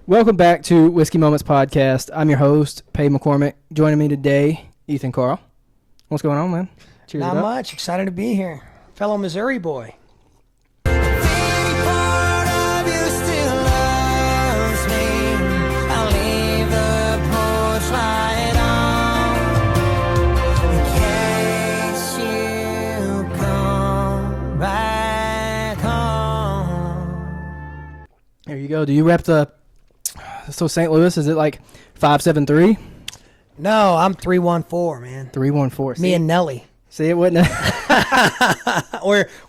Welcome back to Whiskey Moments Podcast. I'm your host, Pay McCormick. Joining me today, Ethan Carl. What's going on, man? Cheers. Not much. Excited to be here. Fellow Missouri boy. There you go. Do you rep the... So St. Louis, is it like 573? No, I'm 314, man. 314. Me and Nelly. See, it wouldn't...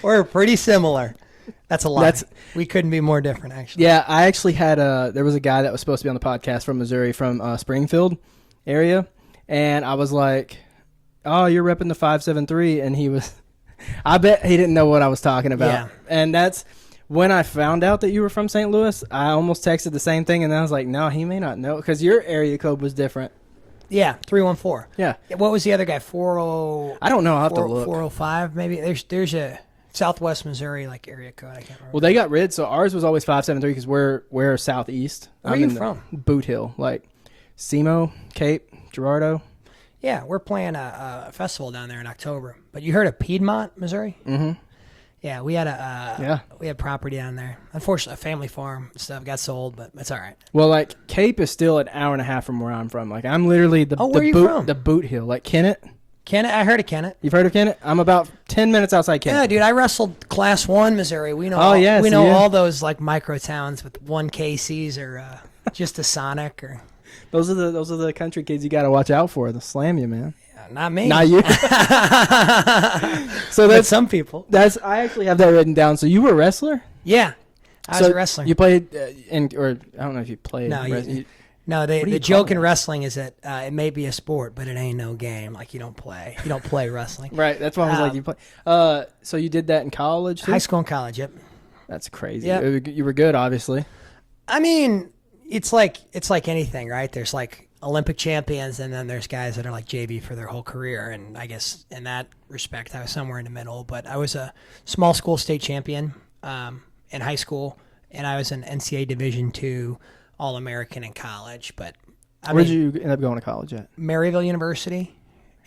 We're pretty similar. That's a lie. We couldn't be more different, actually. Yeah, I actually had there was a guy that was supposed to be on the podcast from Missouri, from Springfield area, and I was like, oh, you're repping the 573, and he was... I bet he didn't know what I was talking about. Yeah. And that's... When I found out that you were from St. Louis, I almost texted the same thing, and then I was like, no, he may not know, because your area code was different. Yeah, 314. Yeah. What was the other guy? 40... I don't know. I'll have to look. 405, maybe? There's a Southwest Missouri area code. I can't remember. Well, they got rid, so ours was always 573 because we're southeast. Where are you from? Boot Hill, like SEMO, Cape, Girardeau. Yeah, we're playing a festival down there in October. But you heard of Piedmont, Missouri? Mm-hmm. Yeah, we had we had property down there. Unfortunately, a family farm stuff got sold, but it's all right. Well, like Cape is still an hour and a half from where I'm from. Like I'm literally the Boot Hill, like Kennett. Kennett, I heard of Kennett. You've heard of Kennett? I'm about 10 minutes outside Kennett. Yeah, dude, I wrestled Class 1 Missouri. We know all those like micro towns with 1 KCs or just a Sonic or. Those are the country kids you got to watch out for. They'll slam you, man. Not me. Not you. So that's some people. I actually have that written down. So you were a wrestler? Yeah, I was a wrestler. You played or I don't know if you played. No, the joke in wrestling is that it may be a sport, but it ain't no game. Like you don't play wrestling. Right. That's why I was like, you play. So you did that in college too? High school and college. Yep. That's crazy. Yep. You were good, obviously. I mean, it's like anything, right? There's like Olympic champions, and then there's guys that are like JV for their whole career. And I guess in that respect, I was somewhere in the middle. But I was a small school state champion in high school, and I was an NCAA Division II All-American in college. But where did you end up going to college at? Maryville University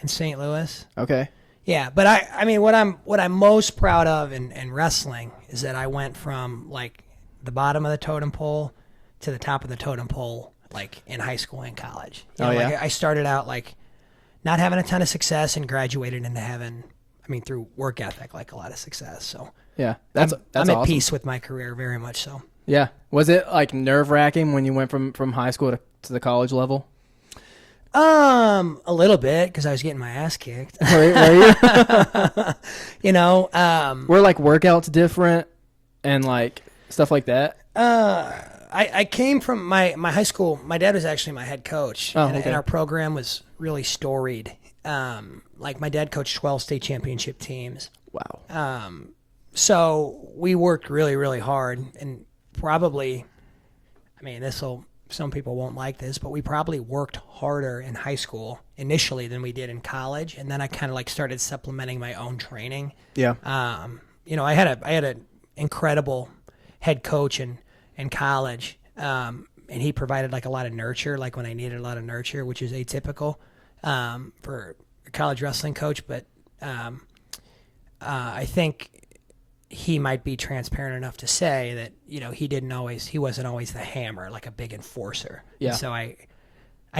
in St. Louis. Okay. Yeah, but I mean, what I'm most proud of in wrestling is that I went from like the bottom of the totem pole to the top of the totem pole, like in high school and college. Like I started out like not having a ton of success and graduated into having, through work ethic, like a lot of success. So yeah, I'm awesome. at peace with my career, very much so. Yeah. Was it like nerve wracking when you went from high school to the college level? A little bit, because I was getting my ass kicked. Were you? Were like workouts different and like stuff like that? I came from my high school. My dad was actually my head coach, and our program was really storied. Like my dad coached 12 state championship teams. Wow. So we worked really, really hard, and probably, some people won't like this, but we probably worked harder in high school initially than we did in college, and then I kind of like started supplementing my own training. Yeah. I had an incredible head coach in college, and he provided like a lot of nurture, like when I needed a lot of nurture, which is atypical for a college wrestling coach. But I think he might be transparent enough to say that he wasn't always the hammer, like a big enforcer. Yeah. And so I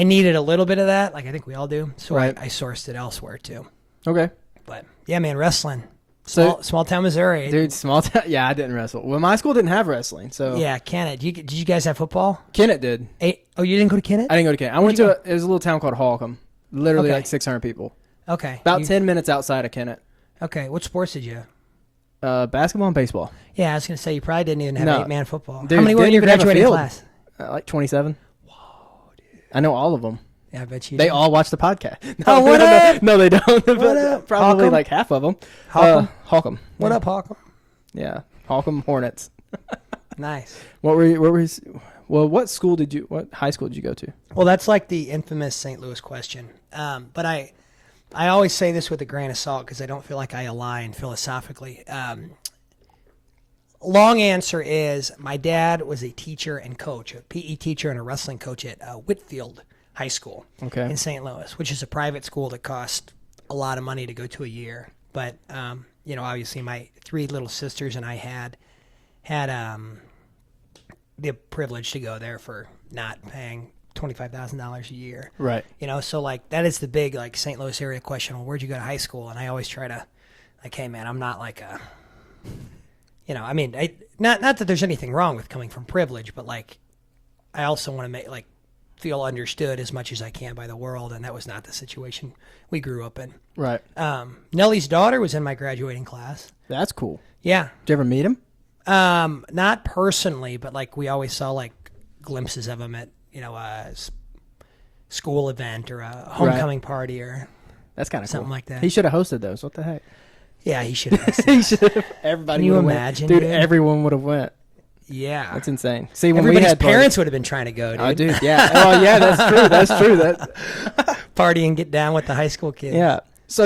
needed a little bit of that, like I think we all do. So right. I sourced it elsewhere too. Okay. But yeah, man, wrestling. Small town Missouri. Dude, small town. Yeah, I didn't wrestle. Well, my school didn't have wrestling, so. Yeah, Kennett. Did you guys have football? Kennett did. Oh, you didn't go to Kennett? I didn't go to Kennett. I went to it was a little town called Holcomb. Literally like 600 people. Okay. About 10 minutes outside of Kennett. Okay. What sports did you have? Basketball and baseball. Yeah, I was going to say you probably didn't even have 8-man football. Dude, how many were in your graduating class? Like 27. Whoa, dude. I know all of them. Yeah, I bet you They do. all watch the podcast. No, what up? No, they don't. What up? Probably Holcomb? like half of them. Holcomb? What Yeah. up, Holcomb? Yeah, Holcomb Hornets. Nice. What school what high school did you go to? Well, that's like the infamous St. Louis question. But I always say this with a grain of salt because I don't feel like I align philosophically. long answer is my dad was a teacher and coach, a PE teacher and a wrestling coach at Whitfield High School in St. Louis, which is a private school that cost a lot of money to go to a year. But, obviously my 3 little sisters and I had the privilege to go there for not paying $25,000 a year. Right. So like that is the big like St. Louis area question. Well, where'd you go to high school? And I always try to like, hey man, I'm not like a, not that there's anything wrong with coming from privilege, but like I also want to feel understood as much as I can by the world. And that was not the situation we grew up in. Right. Nellie's daughter was in my graduating class. That's cool. Yeah. Did you ever meet him? Not personally, but like we always saw like glimpses of him at, a school event or a homecoming party or that's kind of something cool. like that. He should have hosted those. What the heck? Yeah, he should have. He should have. Everybody. Can you imagine, dude? Everyone would have went. Yeah, that's insane. See, when everybody's we had parents would have been trying to go, dude. Oh, dude, yeah. Oh, yeah. That's true. That's true. That party and get down with the high school kids. Yeah. So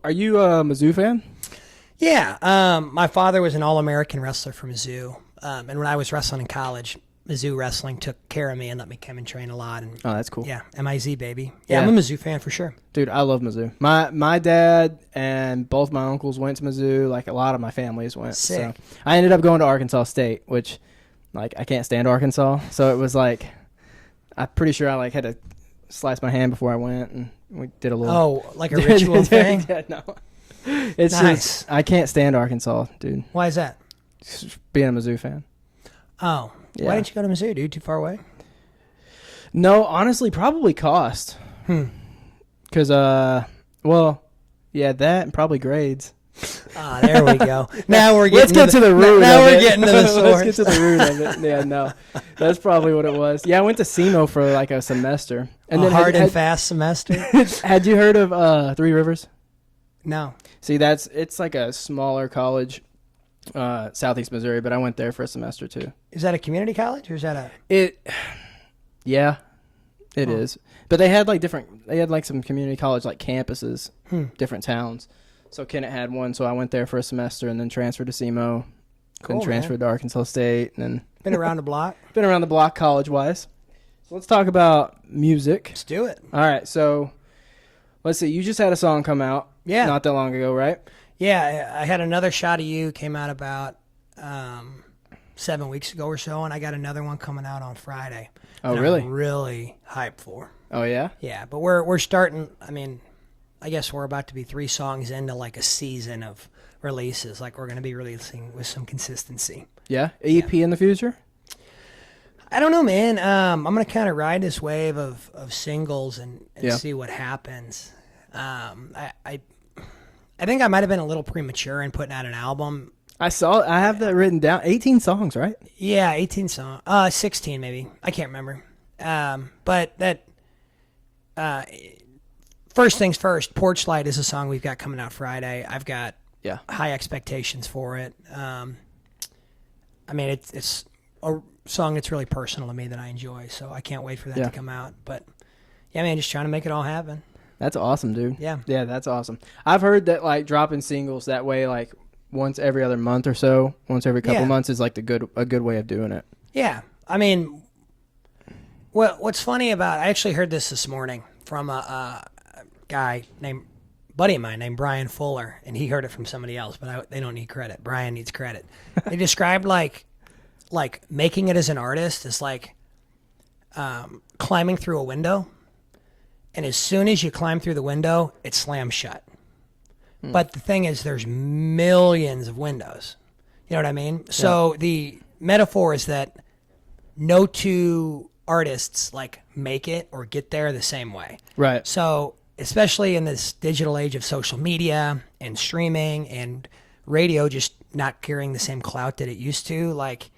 are you a Mizzou fan? Yeah. My father was an All-American wrestler for Mizzou, and when I was wrestling in college, Mizzou Wrestling took care of me and let me come and train a lot. And oh, that's cool. Yeah, MIZ baby. Yeah, I'm a Mizzou fan for sure. Dude, I love Mizzou. My dad and both my uncles went to Mizzou. Like a lot of my families went. Sick. So I ended up going to Arkansas State, which like I can't stand Arkansas. So it was like I'm pretty sure I like had to slice my hand before I went, and we did a little. Oh, like a ritual thing. Yeah, no. It's nice. just I can't stand Arkansas, dude. Why is that? Just being a Mizzou fan. Oh. Yeah. Why didn't you go to Mizzou, dude? Too far away? No, honestly, probably cost. Because, that and probably grades. Ah, there we go. Now we're getting Let's get to the root now of we're it. getting to the source. Let's get to the root of it. Yeah, no. That's probably what it was. Yeah, I went to SEMO for like a semester. And then hard and fast semester? Had you heard of Three Rivers? No. See, it's like a smaller college. Southeast Missouri, but I went there for a semester too. Is that a community college or is that a? It is. But they had like some community college like campuses, different towns. So Kennett had one, so I went there for a semester and then transferred to SEMO, then transferred to Arkansas State, and then been around the block. Been around the block college wise. So let's talk about music. Let's do it. All right, so let's see. You just had a song come out, not that long ago, right? Yeah, I had Another Shot of You came out about 7 weeks ago or so, and I got another one coming out on Friday. Oh, really? I'm really hyped for. Oh, yeah? Yeah, but we're starting, I guess we're about to be 3 songs into like a season of releases. Like we're going to be releasing with some consistency. Yeah? EP in the future? I don't know, man. I'm going to kind of ride this wave of singles and see what happens. I think I might have been a little premature in putting out an album. I have that written down. 18 songs, right? Yeah, 18 songs. 16 maybe. I can't remember. But that, first things first, Porch Light is a song we've got coming out Friday. I've got high expectations for it. It's a song that's really personal to me that I enjoy, so I can't wait for that to come out. But, yeah, man, just trying to make it all happen. That's awesome, dude. Yeah. Yeah, that's awesome. I've heard that, like, dropping singles that way, like, once every other month or so, once every couple months is, like, a good way of doing it. Yeah. What's funny about, I actually heard this morning from a guy buddy of mine named Brian Fuller, and he heard it from somebody else, but they don't need credit. Brian needs credit. They described, like making it as an artist is like climbing through a window. And as soon as you climb through the window, it slams shut. But the thing is, there's millions of windows. You know what I mean? Yeah. So the metaphor is that no two artists like make it or get there the same way. Right. So especially in this digital age of social media and streaming and radio just not carrying the same clout that it used to, like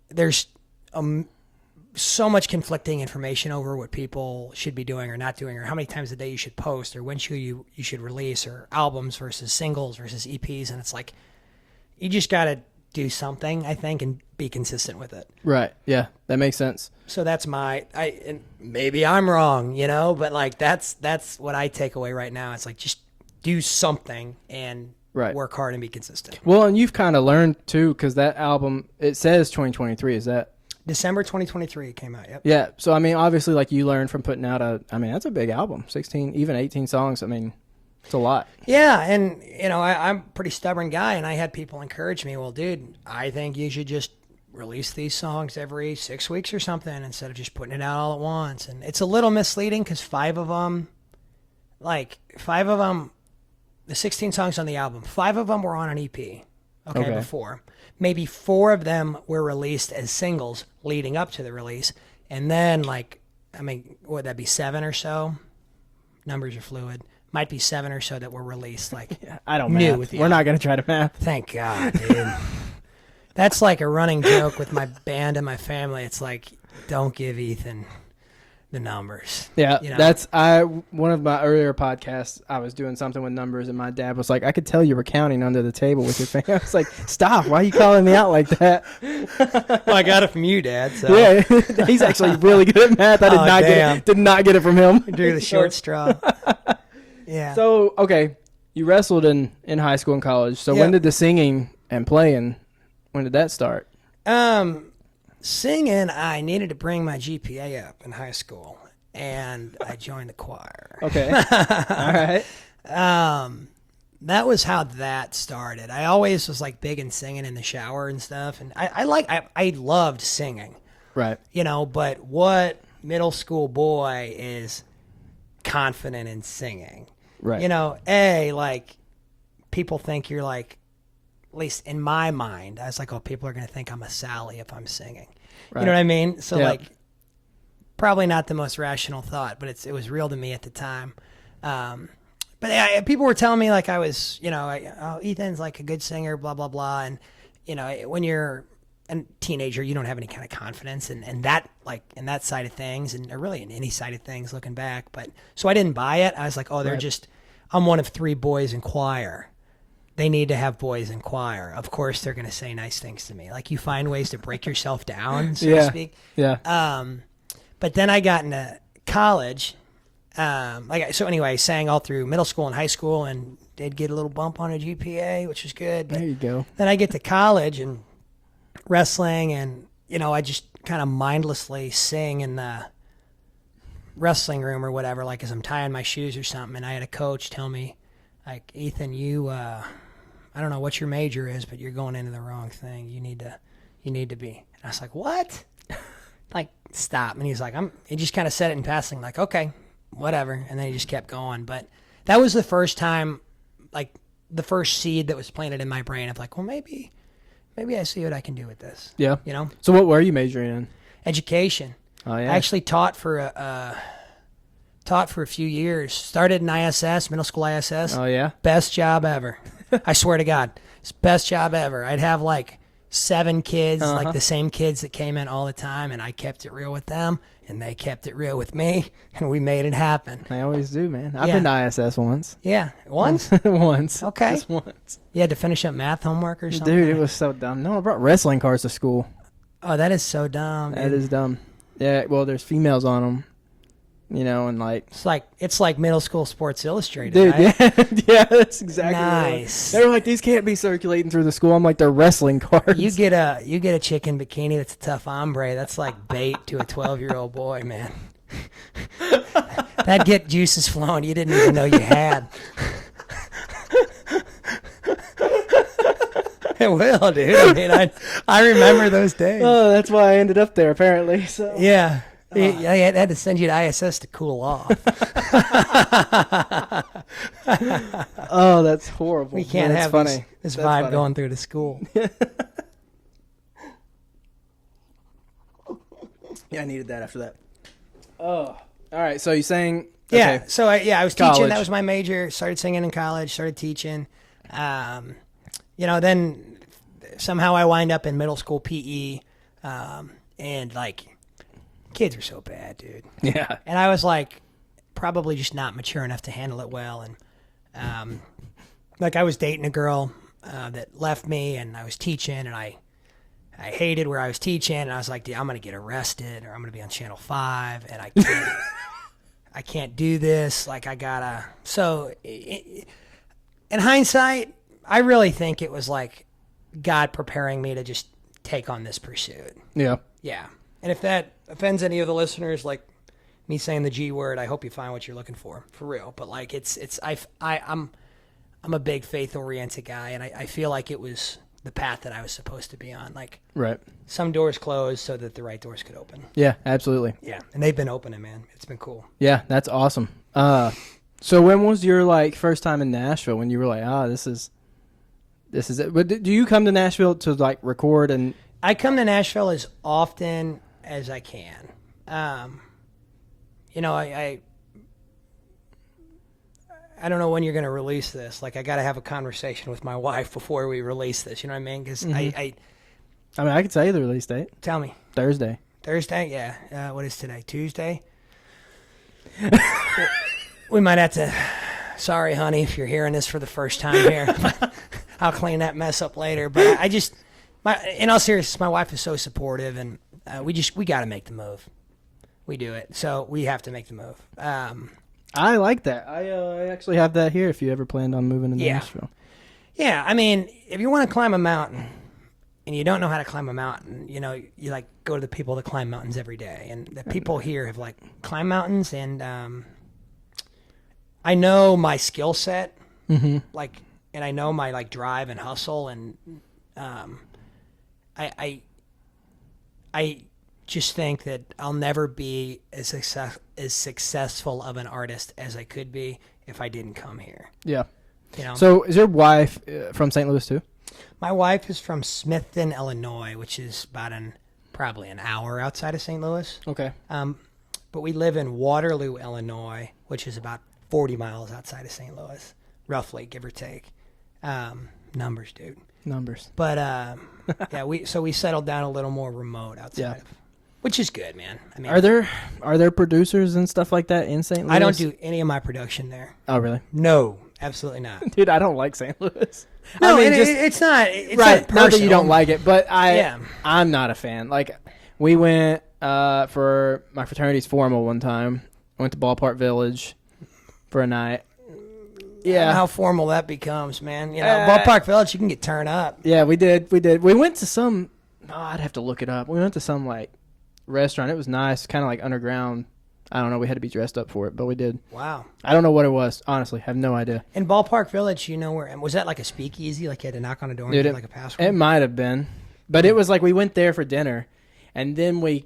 there's so much conflicting information over what people should be doing or not doing, or how many times a day you should post, or when you should release, or albums versus singles versus EPs. And it's like, you just got to do something, I think, and be consistent with it. Right. Yeah. That makes sense. So that's and maybe I'm wrong, but like, that's what I take away right now. It's like, just do something and Right. work hard and be consistent. Well, and you've kind of learned too, because that album, it says 2023. Is that? December 2023 it came out. Yep. Yeah. So, I mean, obviously, like you learned from putting out that's a big album. 16, even 18 songs. I mean, it's a lot. Yeah, and I'm a pretty stubborn guy, and I had people encourage me. Well, dude, I think you should just release these songs every 6 weeks or something instead of just putting it out all at once. And it's a little misleading because 5 of them, the 16 songs on the album, 5 of them were on an EP. Okay. Before. Maybe 4 of them were released as singles leading up to the release, and then would that be 7 or so? Numbers are fluid. Might be 7 or so that were released I don't math. We're not going to try to math. Thank God, dude. That's like a running joke with my band and my family. It's like, don't give Ethan the numbers. Yeah, one of my earlier podcasts, I was doing something with numbers, and my dad was like, I could tell you were counting under the table with your family. I was like, stop, why are you calling me out like that? Well, I got it from you, Dad. So. Yeah, he's actually really good at math. I did not get it from him. Drew the short straw. Yeah. So, okay, you wrestled in high school and college. So when did the singing and playing, when did that start? Singing, I needed to bring my GPA up in high school, and I joined the choir. Okay. All right. That was how that started. I always was like big in singing in the shower and stuff, and I loved singing. Right. But what middle school boy is confident in singing? Right. People think you're like, at least in my mind, I was like, oh, people are going to think I'm a Sally if I'm singing. Right. You know what I mean? So probably not the most rational thought, but it was real to me at the time. But people were telling me like I was, Ethan's like a good singer, blah, blah, blah. And, when you're a teenager, you don't have any kind of confidence in that side of things, and really in any side of things looking back. But so I didn't buy it. I was like, oh, I'm one of 3 boys in choir. They need to have boys in choir. Of course, they're going to say nice things to me. Like, you find ways to break yourself down, so to speak. Yeah. But then I got into college. So anyway, I sang all through middle school and high school, and did get a little bump on a GPA, which was good. But there you go. Then I get to college and wrestling, and I just kind of mindlessly sing in the wrestling room or whatever, like as I'm tying my shoes or something. And I had a coach tell me, like, Ethan, I don't know what your major is, but you're going into the wrong thing. You need to be. And I was like, what? Like, stop. And he's like, he just kind of said it in passing, like, okay, whatever. And then he just kept going. But that was the first time, like, the first seed that was planted in my brain of like, well, maybe I see what I can do with this. Yeah. So what were you majoring in? Education. Oh, yeah. I actually taught for a few years. Started in ISS, middle school ISS. Oh, yeah? Best job ever. I swear to God. It's best job ever. I'd have like 7 kids, like the same kids that came in all the time, and I kept it real with them, and they kept it real with me, and we made it happen. They always do, man. I've been to ISS once. Yeah. Once? Once. Okay. Just once. You had to finish up math homework or something? Dude, it was so dumb. No, I brought wrestling cars to school. Oh, that is so dumb. That is dumb. Yeah, well, there's females on them. And like it's like middle school Sports Illustrated, dude, right? yeah, that's exactly nice. Right. They were like, these can't be circulating through the school. I'm like, they're wrestling cards. You get a chicken bikini that's a tough hombre. That's like bait to a 12-year-old boy, man. That'd get juices flowing you didn't even know you had. It will, dude. I mean, I remember those days. Oh, that's why I ended up there, apparently. So yeah. I had to send you to ISS to cool off. Oh, that's horrible. We can't have this vibe funny. Going through the school. Yeah, I needed that after that. Oh, all right. So you sang? Okay. Yeah. So I was college. Teaching. That was my major. Started singing in college. Started teaching. Then somehow I wind up in middle school PE, and like. Kids are so bad, dude. Yeah. And I was like, probably just not mature enough to handle it well. And like I was dating a girl that left me, and I was teaching, and I hated where I was teaching, and I was like, dude, I'm gonna get arrested, or I'm gonna be on Channel 5, and I can't do this. Like I gotta. So in hindsight, I really think it was like God preparing me to just take on this pursuit. Yeah. Yeah. And if that offends any of the listeners, like me saying the G word, I hope you find what you're looking for real. But like I'm a big faith oriented guy, and I feel like it was the path that I was supposed to be on. Like, Right. some doors closed so that the right doors could open. Yeah, absolutely. Yeah, and they've been opening, man. It's been cool. Yeah, that's awesome. So when was your like first time in Nashville? When you were like, this is it? But do you come to Nashville to like record and? I come to Nashville as often as I can. You know, I don't know when you're going to release this. Like, I got to have a conversation with my wife before we release this. You know what I mean? Because I mean, I could tell you the release date. Tell me. Thursday. Yeah. What is today? Tuesday? We might have to. Sorry, honey, if you're hearing this for the first time here. I'll clean that mess up later. But in all seriousness, my wife is so supportive, and we got to make the move. We do it. So we have to make the move. I like that. I actually have that here if you ever planned on moving to Nashville. Yeah, I mean, if you want to climb a mountain and you don't know how to climb a mountain, you know, you like go to the people that climb mountains every day. And the people here have like climbed mountains, and I know my skill set, like, and I know my like drive and hustle, and I just think that I'll never be as successful of an artist as I could be if I didn't come here. Yeah. You know? So is your wife from St. Louis too? My wife is from Smithton, Illinois, which is about probably an hour outside of St. Louis. Okay. But we live in Waterloo, Illinois, which is about 40 miles outside of St. Louis, roughly, give or take. Numbers, dude. Numbers. But yeah, we settled down a little more remote outside of, which is good, man. I mean, are there producers and stuff like that in St. Louis? I don't do any of my production there. Oh, really? No, absolutely not. Dude, I don't like St. Louis. No, I mean, it's not. It's right. Not that you don't like it, but Yeah. I'm not a fan. Like, we went for my fraternity's formal one time. Went to Ballpark Village for a night. I don't know how formal that becomes, man. You know, Ballpark Village, you can get turned up. Yeah, we did. We went to some. Oh, I'd have to look it up. We went to some like restaurant. It was nice, kind of like underground. I don't know. We had to be dressed up for it, but we did. Wow. I don't know what it was. Honestly, have no idea. In Ballpark Village, you know where? Was that like a speakeasy? Like you had to knock on a door and get like a password? It might have been, but it was like we went there for dinner, and then we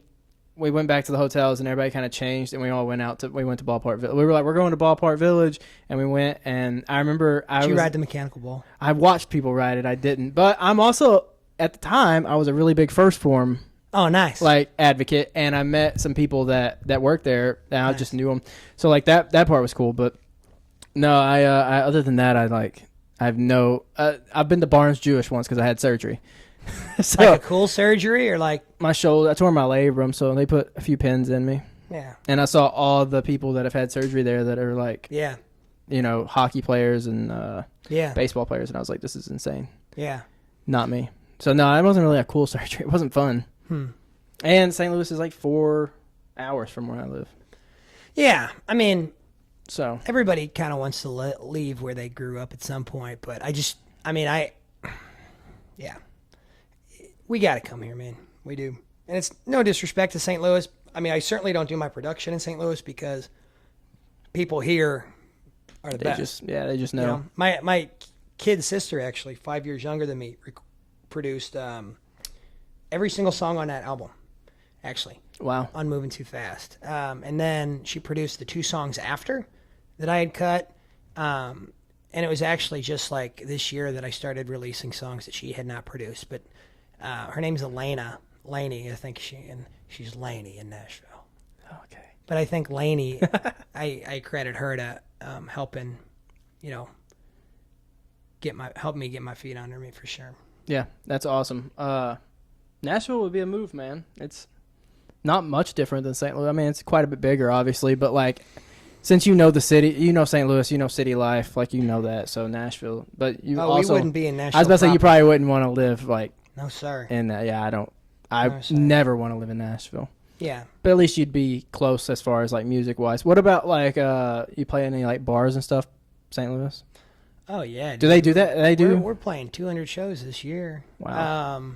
went back to the hotels, and everybody kind of changed, and we all went out we went to Ballpark Village. We were like, we're going to Ballpark Village, and we went, and I remember Did you ride the mechanical bull? I watched people ride it. I didn't, but I'm also at the time I was a really big First Form. Oh, nice. Like advocate, and I met some people that worked there, and I just knew them. So like that part was cool. But no, I other than that, I've been to Barnes Jewish once because I had surgery. So, like a cool surgery or like my shoulder? I tore my labrum, so they put a few pins in me. Yeah. And I saw all the people that have had surgery there that are like, yeah, you know, hockey players and baseball players, and I was like, this is insane. Yeah. Not me. So no, it wasn't really a cool surgery. It wasn't fun. And St. Louis is like 4 hours from where I live. Yeah, I mean, so everybody kind of wants to leave where they grew up at some point, but we got to come here, man. We do. And it's no disrespect to St. Louis. I mean, I certainly don't do my production in St. Louis because people here are the best. They just know. You know, my kid's sister, actually, 5 years younger than me, produced every single song on that album, actually. Wow. On Moving Too Fast. And then she produced the 2 songs after that I had cut. And it was actually just like this year that I started releasing songs that she had not produced. But her name's Laney, I think she's Laney in Nashville. Okay. But I think Laney, I credit her to helping, you know, help me get my feet under me for sure. Yeah, that's awesome. Nashville would be a move, man. It's not much different than St. Louis. I mean, it's quite a bit bigger, obviously, but like, since you know the city, you know St. Louis, you know city life, like you know that. So Nashville, but you also we wouldn't be in Nashville. I was about to say you probably wouldn't want to live like no sir. In that, yeah, I don't. I never want to live in Nashville. Yeah, but at least you'd be close as far as like music wise. What about like you play any like bars and stuff, St. Louis? Oh yeah. Do they do that? They do. We're playing 200 shows this year. Wow.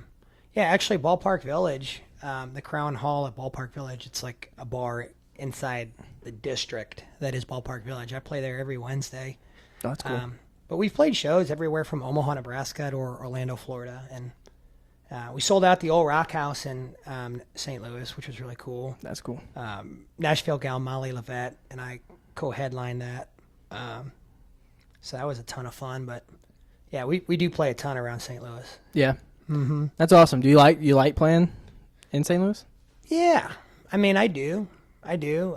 Yeah, actually, Ballpark Village, the Crown Hall at Ballpark Village. It's like a bar inside the district that is Ballpark Village. I play there every Wednesday. Oh, that's cool. But we've played shows everywhere from Omaha, Nebraska to Orlando, Florida, and we sold out the old Rock House in St. Louis, which was really cool. That's cool. Nashville gal Molly Levette and I co-headlined that. So that was a ton of fun. But yeah, we do play a ton around St. Louis. Yeah. Mm-hmm. That's awesome. Do you like playing in St. Louis? Yeah, I mean, I do. There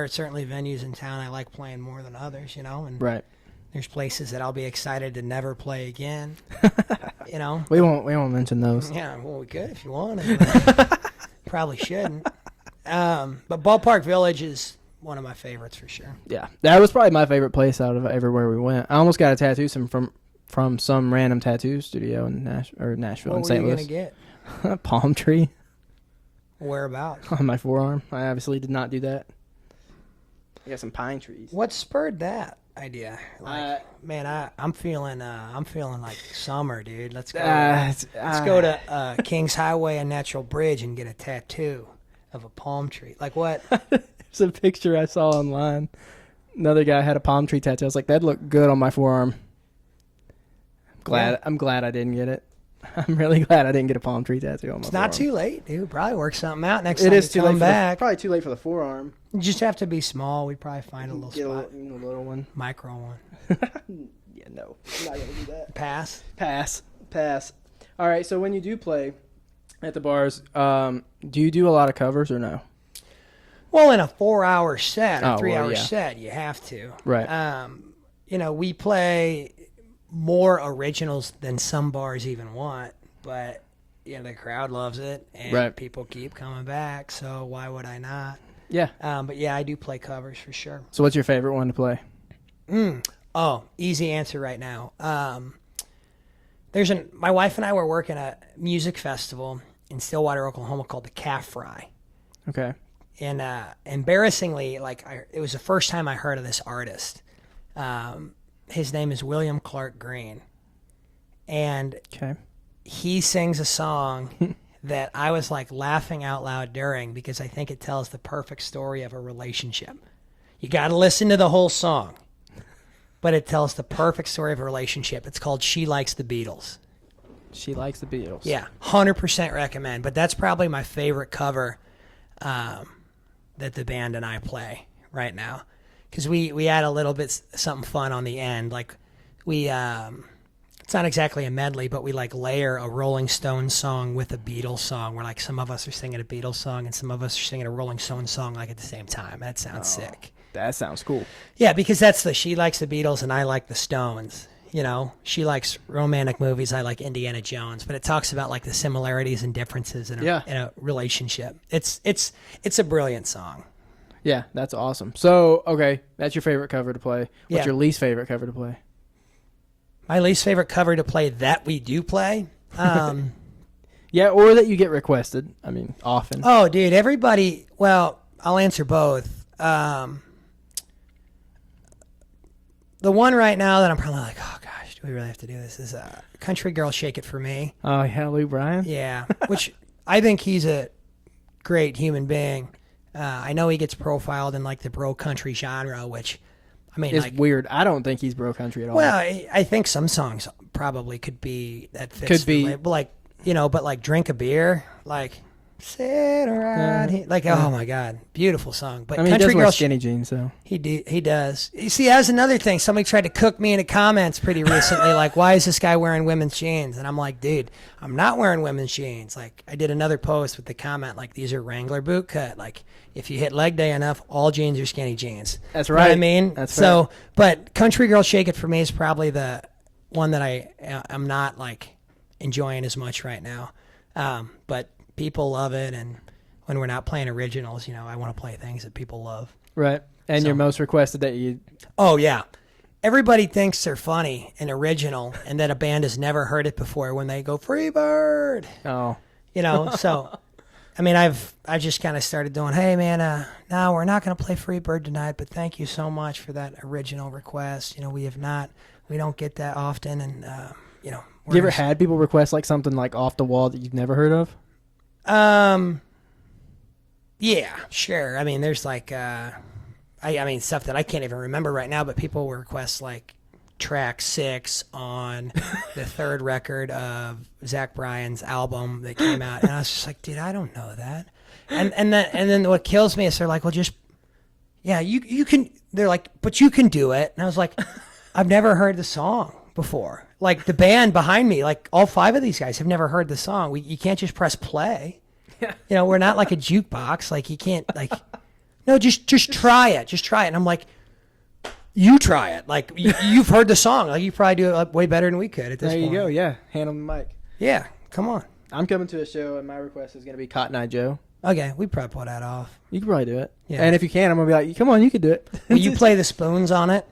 are certainly venues in town I like playing more than others. And Right. there's places that I'll be excited to never play again. We won't mention those. Yeah, well, we could if you want. Probably shouldn't. But Ballpark Village is one of my favorites for sure. Yeah, that was probably my favorite place out of everywhere we went. I almost got a tattoo from some random tattoo studio in Nashville in St. Louis. What were you gonna get? Palm tree Whereabouts? on my forearm. I obviously did not do that. I got some pine trees. What spurred that idea? I'm feeling like summer, dude. Let's go. Let's go to Kings Highway and Natural Bridge and get a tattoo of a palm tree. Like what? There's a picture I saw online. Another guy had a palm tree tattoo. I was like, that'd look good on my forearm. I'm glad I didn't get it. I'm really glad I didn't get a palm tree tattoo on my forearm. It's not too late, dude. Probably work something out next time It is you too come late. back. Probably too late for the forearm. You just have to be small. We'd probably find a little Get spot. a little one. Micro one. Yeah, no. I'm not going to do that. Pass. All right, so when you do play at the bars, do you do a lot of covers or no? Well, in a 4-hour set, or 3-hour yeah. set, you have to. Right. We play more originals than some bars even want, but the crowd loves it, and Right. people keep coming back, so why would I not? Yeah. But yeah, I do play covers for sure. So what's your favorite one to play? Oh, easy answer right now. My wife and I were working at a music festival in Stillwater, Oklahoma called the Calf Fry. Okay. And embarrassingly, it was the first time I heard of this artist. His name is William Clark Green. And Okay. he sings a song that I was laughing out loud during because I think it tells the perfect story of a relationship. You got to listen to the whole song, but it tells the perfect story of a relationship. It's called She Likes the Beatles. She likes the Beatles. Yeah, 100% recommend. But that's probably my favorite cover that the band and I play right now. Because we add a little bit something fun on the end. It's not exactly a medley, but we layer a Rolling Stones song with a Beatles song where some of us are singing a Beatles song and some of us are singing a Rolling Stones song at the same time. That sounds sick. That sounds cool. Yeah, because that's she likes the Beatles and I like the Stones. She likes romantic movies. I like Indiana Jones, but it talks about the similarities and differences in a relationship. It's a brilliant song. Yeah, that's awesome. So, okay, that's your favorite cover to play. What's your least favorite cover to play? My least favorite cover to play that we do play. Yeah, or that you get requested. I mean, often. Oh, dude, everybody. Well, I'll answer both. The one right now that I'm probably oh gosh, do we really have to do this? Is Country Girl, Shake It For Me. Oh, yeah, Lou Bryan? Yeah, which I think he's a great human being. I know he gets profiled in the bro country genre, which I mean, it's weird. I don't think he's bro country at all. Well, I think some songs probably could be that fits. Could be, but Drink a Beer, sit right here. Oh my God, beautiful song. But I mean, Country he does wear Girl, skinny jeans, so he does. You see, that's another thing. Somebody tried to cook me in the comments pretty recently, why is this guy wearing women's jeans? And I'm like, dude, I'm not wearing women's jeans. I did another post with the comment these are Wrangler boot cut. If you hit leg day enough, all jeans are skinny jeans. That's right. You know what I mean? That's so. Fair. But Country Girl, Shake It For Me is probably the one that I'm not enjoying as much right now. But people love it, and when we're not playing originals, I want to play things that people love. Right. And your most requested that you... Oh, yeah. Everybody thinks they're funny and original and that a band has never heard it before when they go, Freebird. Oh. So I mean, I just kind of started doing, hey man, no, we're not going to play Freebird tonight, but thank you so much for that original request. We don't get that often, and You ever had people request like something like off the wall that you've never heard of? Yeah, sure. I mean, there's like, I mean, stuff that I can't even remember right now, but people will request like track 6 on the third record of Zach Bryan's album that came out, and I was just like, dude, I don't know that. And then what kills me is they're like, well, just you can. They're like, but you can do it, and I was like, I've never heard the song before. Like the band behind me, like all 5 of these guys have never heard the song. You can't just press play. We're not like a jukebox. Like you can't like, no, just try it. Just try it. And I'm like, you try it. Like you've heard the song. Like you probably do it way better than we could at this point. There you go. Yeah. Hand on the mic. Yeah. Come on. I'm coming to a show and my request is going to be Cotton Eye Joe. Okay. We probably pull that off. You could probably do it. Yeah. And if you can, I'm going to be like, come on, you could do it. Will you play the spoons on it?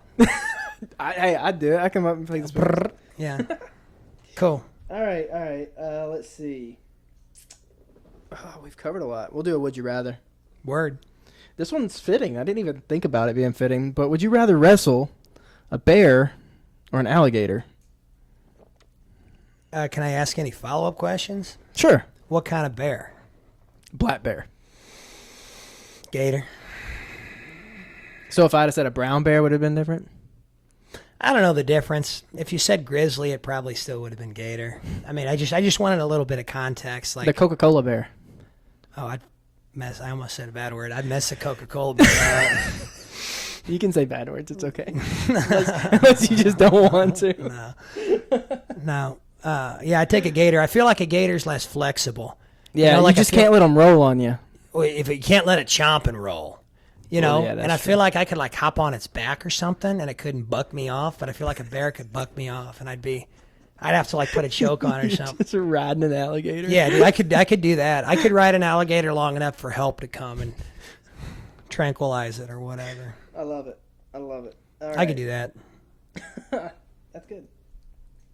I'd do it. I come up and play the spoons. Yeah. Cool. All right. Let's see. Oh, we've covered a lot. We'll do a Would You Rather. Word. This one's fitting. I didn't even think about it being fitting. But would you rather wrestle a bear or an alligator? Can I ask any follow-up questions? Sure. What kind of bear? Black bear. Gator. So if I'd have said a brown bear, would it have been different? I don't know the difference. If you said grizzly, it probably still would have been gator. I mean, I just wanted a little bit of context. Like the Coca-Cola bear. Oh, I almost said a bad word. I'd mess a Coca-Cola bear up. You can say bad words. It's okay. unless you just don't want to. No. Yeah, I take a gator. I feel like a gator's less flexible. Yeah, you just can't let them roll on you. If you can't let it chomp and roll. Yeah, and I feel like I could like hop on its back or something and it couldn't buck me off, but I feel like a bear could buck me off and I'd have to like put a choke on or something. Just riding an alligator. Yeah, dude, I could do that. I could ride an alligator long enough for help to come and tranquilize it or whatever. I love it. All right. I could do that. That's good.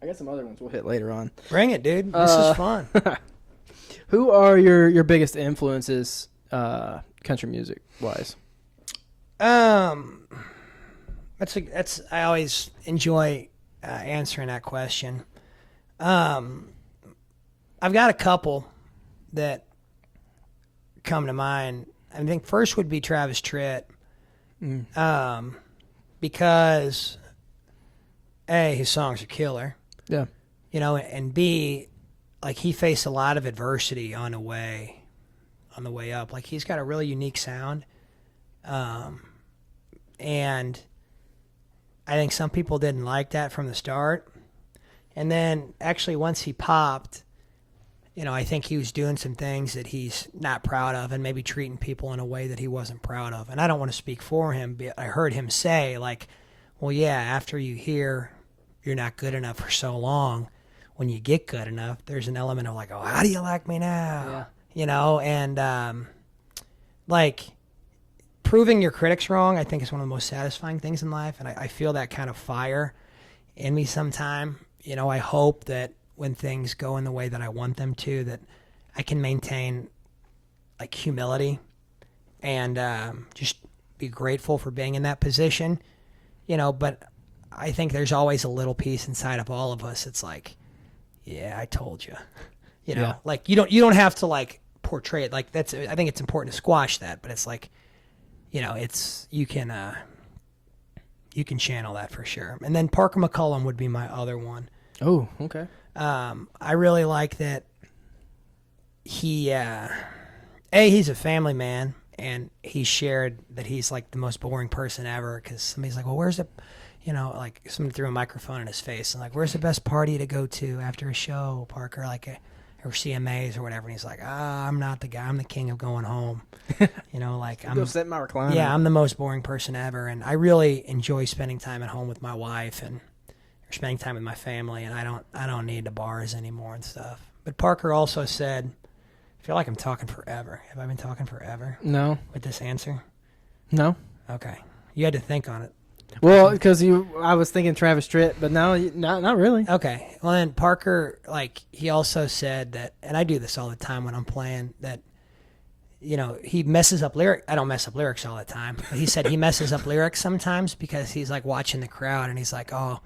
I got some other ones we'll hit later on. Bring it, dude. This is fun. Who are your biggest influences, country music wise? I always enjoy answering that question. I've got a couple that come to mind. I think first would be Travis Tritt. Because A, his songs are killer. Yeah. And B, like he faced a lot of adversity on the way up. Like he's got a really unique sound. And I think some people didn't like that from the start. And then actually once he popped, I think he was doing some things that he's not proud of and maybe treating people in a way that he wasn't proud of. And I don't want to speak for him, but I heard him say like, well, yeah, after you hear you're not good enough for so long, when you get good enough, there's an element of like, oh, how do you like me now? Yeah. And like proving your critics wrong, I think is one of the most satisfying things in life. And I feel that kind of fire in me sometime. I hope that when things go in the way that I want them to, that I can maintain like humility and just be grateful for being in that position, but I think there's always a little piece inside of all of us. It's like, yeah, I told you, Yeah. like you don't have to like portray it like that's, I think it's important to squash that, but it's like, you can channel that for sure. And then Parker McCullum would be my other one. Oh, okay. I really like that he's a family man, and he shared that he's like the most boring person ever because somebody's like, well, where's the, like somebody threw a microphone in his face and like, where's the best party to go to after a show, Parker, or CMAs or whatever. And he's like, I'm not the guy. I'm the king of going home. Like I'm go sit in my recliner. Yeah, I'm the most boring person ever, and I really enjoy spending time at home with my wife or spending time with my family, and I don't need the bars anymore and stuff. But Parker also said, I feel like I'm talking forever. Have I been talking forever? No. With this answer? No. Okay. You had to think on it. Well, because I was thinking Travis Tritt, but no, not really. Okay. Well, then Parker, like, he also said that, and I do this all the time when I'm playing, that he messes up lyrics. I don't mess up lyrics all the time. But he said he messes up lyrics sometimes because he's like watching the crowd and he's like, oh,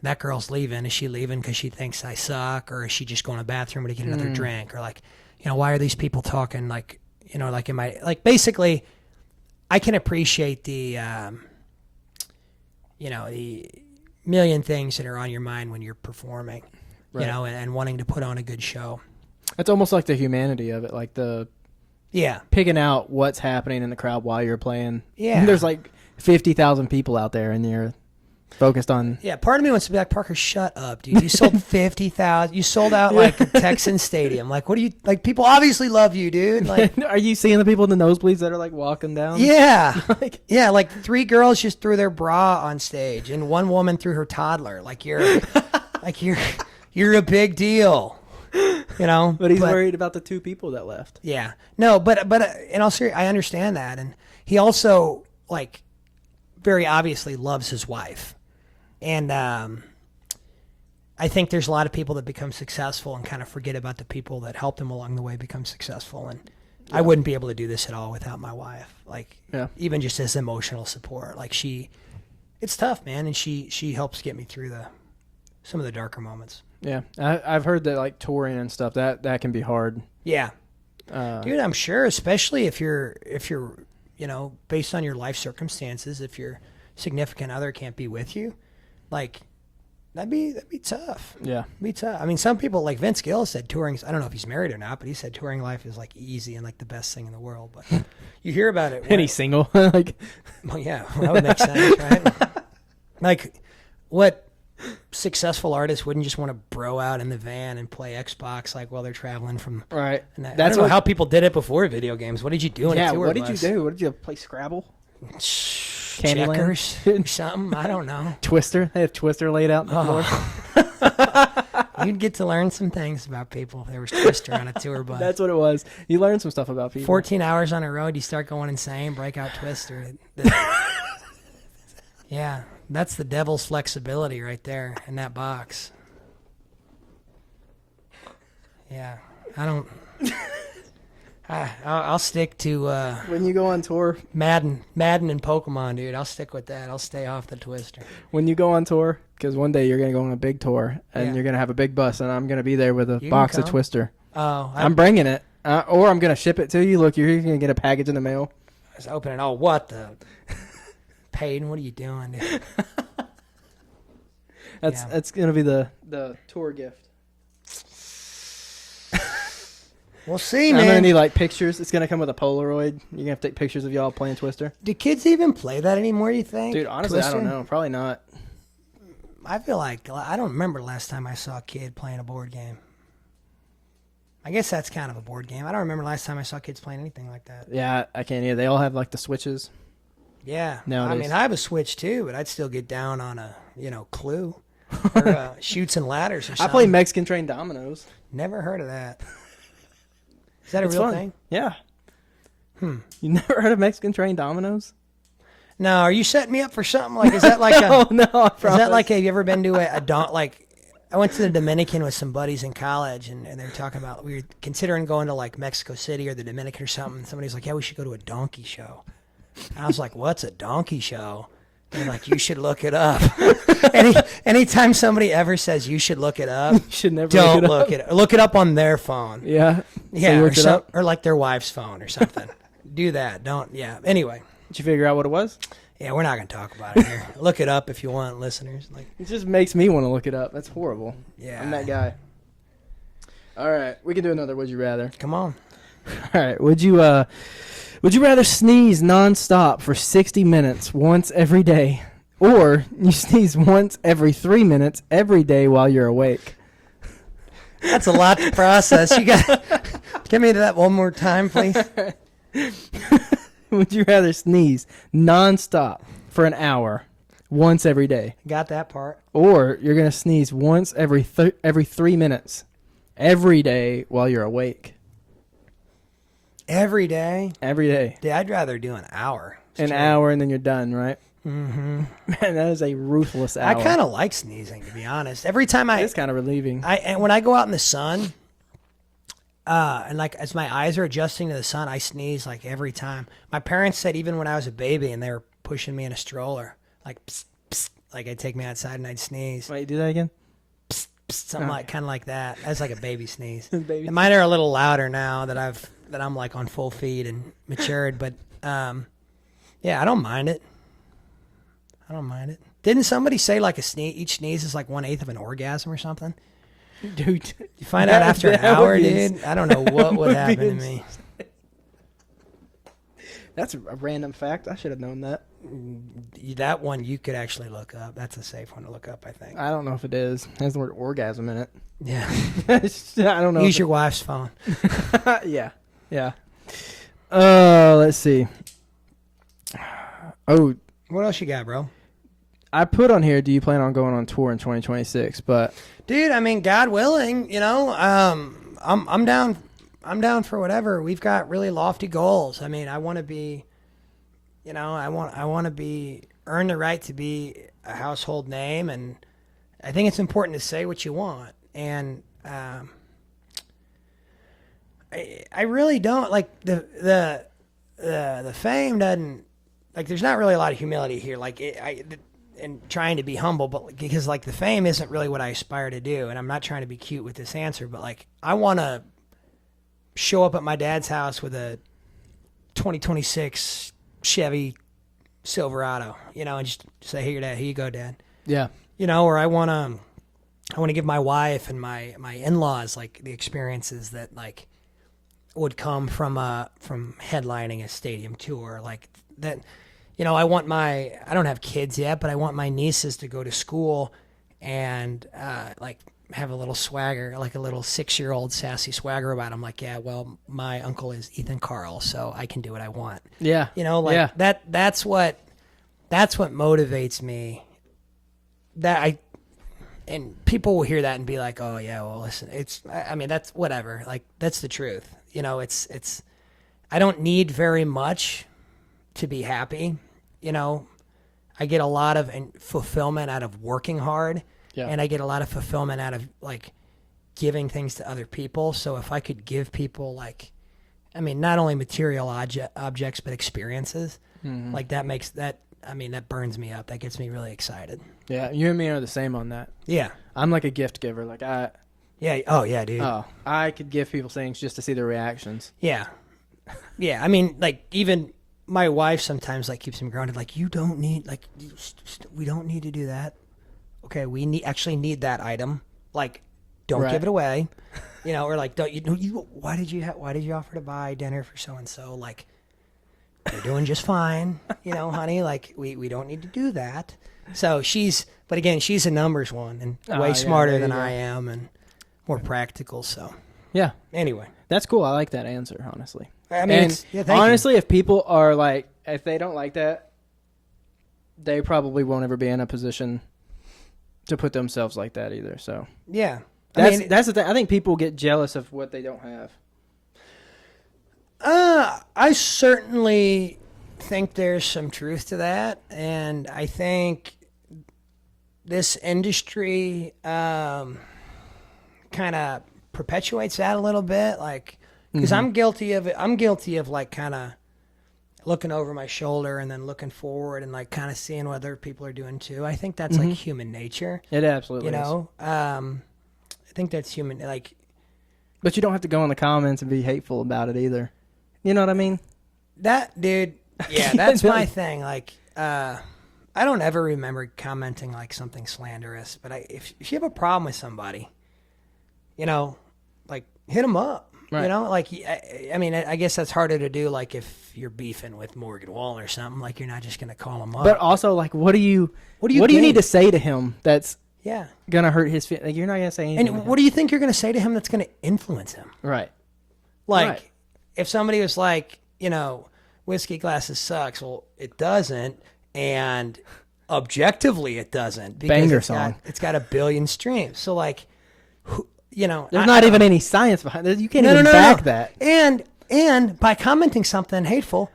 that girl's leaving. Is she leaving because she thinks I suck, or is she just going to the bathroom to get another drink, or like, why are these people talking like, like am I like basically, I can appreciate the, the million things that are on your mind when you're performing, Right. and wanting to put on a good show. It's almost like the humanity of it, like the picking out what's happening in the crowd while you're playing. Yeah. There's like 50,000 people out there, and you're focused on. Yeah, part of me wants to be like, Parker, shut up, dude. You sold 50,000. You sold out like a Texan stadium. Like, what do you like? People obviously love you, dude. Like, Are you seeing the people in the nosebleeds that are like walking down? yeah, Like- yeah. Like 3 girls just threw their bra on stage, and 1 woman threw her toddler. Like you're a big deal. But he's worried about the 2 people that left. Yeah. No, but in all seriousness, I understand that, and he also like very obviously loves his wife, and I think there's a lot of people that become successful and kind of forget about the people that helped them along the way become successful, and I wouldn't be able to do this at all without my wife. Like, even just as emotional support, like it's tough, man, and she helps get me through some of the darker moments. Yeah, I've heard that like touring and stuff that can be hard. Yeah, dude, I'm sure, especially if you're based on your life circumstances, if your significant other can't be with you, like that'd be tough. Yeah, It'd be tough. I mean, some people like Vince Gill said touring. I don't know if he's married or not, but he said touring life is like easy and like the best thing in the world. But you hear about it. and he's single. Like, well, yeah, that would make sense, right? Like, what successful artists wouldn't just want to bro out in the van and play Xbox like while they're traveling from right. I don't know how people did it before video games. What did you do in a tour what bus? did you do? What did you play? Scrabble? Checkers or something? I don't know. Twister? They have Twister laid out on the floor. You'd get to learn some things about people if there was Twister on a tour bus. That's what it was. You learn some stuff about people. 14 hours on a road, you start going insane, break out Twister. Yeah, that's the devil's flexibility right there in that box. Yeah, I don't... I'll stick to When you go on tour, Madden and Pokemon, dude. I'll stick with that. I'll stay off the Twister. when you go on tour, because one day you're going to go on a big tour, and you're going to have a big bus, and I'm going to be there with a You box can of come. Twister. Oh, I'm bringing it, or I'm going to ship it to you. Look, you're going to get a package in the mail. I was opening. Oh, what the... Peyton, what are you doing, dude? That's going to be the tour gift. We'll see, I'm man. going to need like pictures. It's going to come with a Polaroid. You're going to have to take pictures of y'all playing Twister. Do kids even play that anymore, you think? Dude, honestly, Twister? I don't know. Probably not. I feel like I don't remember the last time I saw a kid playing a board game. I guess that's kind of a board game. I don't remember the last time I saw kids playing anything like that. Yeah, I can't either. They all have like the switches. Yeah. Nowadays. I mean, I have a Switch too, but I'd still get down on a, Clue or Shoots and Ladders or something. I play Mexican Train Dominoes. Never heard of that. Is that a It's real fun. thing? Yeah. You never heard of Mexican Train Dominoes? No, are you setting me up for something? Like, is that like Oh no, I is promise. that like, have you ever been to I went to the Dominican with some buddies in college, and they were talking about, we were considering going to like Mexico City or the Dominican or something. Somebody's like, yeah, we should go to a donkey show. And I was like, what's a donkey show? And they're like, you should look it up. Anytime somebody ever says you should look it up, You should never don't look it up. look it up on their phone. Yeah. Yeah, So you or, looked it up? or like their wife's phone or something. Do that. Don't. Yeah. Anyway. Did you figure out what it was? Yeah, we're not gonna talk about it here. Look it up if you want, listeners. Like, It just makes me want to look it up. That's horrible. yeah. I'm that guy. All right, we can do another Would You Rather. Come on. All right, would you rather sneeze nonstop for 60 minutes once every day, or you sneeze once every 3 minutes every day while you're awake? That's a lot to process. You got. Get me to that one more time, please. Would you rather sneeze nonstop for an hour once every day, Got that part. or you're gonna sneeze once every 3 minutes every day while you're awake? Every day. Every day, Dude, I'd rather do an hour. an hour, and then you're done, right? Mm-hmm. Man, that is a ruthless hour. I kind of like sneezing, to be honest. Every time It's kind of relieving. and when I go out in the sun, And like as my eyes are adjusting to the sun, I sneeze like every time. My parents said even when I was a baby and they were pushing me in a stroller, like psst, psst, like I'd take me outside and I'd sneeze. Wait, do that again? Psst, psst, something like kind of like that. That's like a baby sneeze. Baby. And mine are a little louder now that I'm like on full feed and matured. But yeah, I don't mind it. Didn't somebody say like each sneeze is like 1/8 of an orgasm or something? Dude, You find out after an hour, dude. I don't know what would happen to me. That's a random fact. I should have known that. That one you could actually look up. That's a safe one to look up, I think. I don't know if it is. It has the word orgasm in it. Yeah. I don't know. Use your wife's phone. Yeah. Let's see. Oh, What else you got, bro? I put on here, do you plan on going on tour in 2026? But Dude, I mean, God willing, I'm down for whatever. We've got really lofty goals. I mean, I want to be, I want to be earn the right to be a household name, and I think it's important to say what you want. And I really don't like the fame doesn't like. There's not really a lot of humility here. Like and trying to be humble, but because like the fame isn't really what I aspire to do, and I'm not trying to be cute with this answer, but like I want to show up at my dad's house with a 2026 Chevy Silverado, and just say, "Here, Dad, here you go, Dad." yeah. Or I want to give my wife and my in-laws like the experiences that like would come from headlining a stadium tour, like that. I don't have kids yet, but I want my nieces to go to school and like have a little swagger, like a little 6-year-old sassy swagger about them. Like, yeah, well, my uncle is Ethan Carl, so I can do what I want. Yeah. Yeah. That's what motivates me. And people will hear that and be like, oh yeah, well listen, that's whatever. Like that's the truth. It's I don't need very much to be happy. I get a lot of fulfillment out of working hard, and I get a lot of fulfillment out of like giving things to other people. So if I could give people not only material objects but experiences, like that burns me up. That gets me really excited. Yeah, you and me are the same on that. Yeah, I'm like a gift giver. Like yeah. Oh yeah, dude. Oh, I could give people things just to see their reactions. Yeah, yeah. I mean, like even. My wife sometimes like keeps me grounded. Like you don't need we don't need to do that. Okay, we actually need that item. Like, don't give it away. Or like don't you? Why did you offer to buy dinner for so and so? Like, they're doing just fine. Honey. Like we don't need to do that. So but again, she's a numbers one and way smarter than I am and more practical. So yeah. Anyway, that's cool. I like that answer, honestly. I mean, honestly, if people are like, if they don't like that, they probably won't ever be in a position to put themselves like that either. So yeah, that's the thing. I think people get jealous of what they don't have. I certainly think there's some truth to that, and I think this industry kind of perpetuates that a little bit, like. Because I'm guilty of it. I'm guilty of like kind of looking over my shoulder and then looking forward and like kind of seeing what other people are doing too. I think that's like human nature. It absolutely is. I think that's human. Like, but you don't have to go in the comments and be hateful about it either. You know what I mean? That dude. Yeah, that's my thing. Like, I don't ever remember commenting like something slanderous. But if you have a problem with somebody, like hit them up. Right. Like, I guess that's harder to do, like, if you're beefing with Morgan Wall or something, like, you're not just going to call him up. But also, like, what do you need to say to him that's going to hurt his feelings? Like, you're not going to say anything. And what do you think you're going to say to him that's going to influence him? Right. Like, if somebody was like, whiskey glasses sucks, well, it doesn't, and objectively it doesn't. Because Banger song. It's got 1 billion streams. So, like, there's not even any science behind it. You can't even back that. And by commenting something hateful,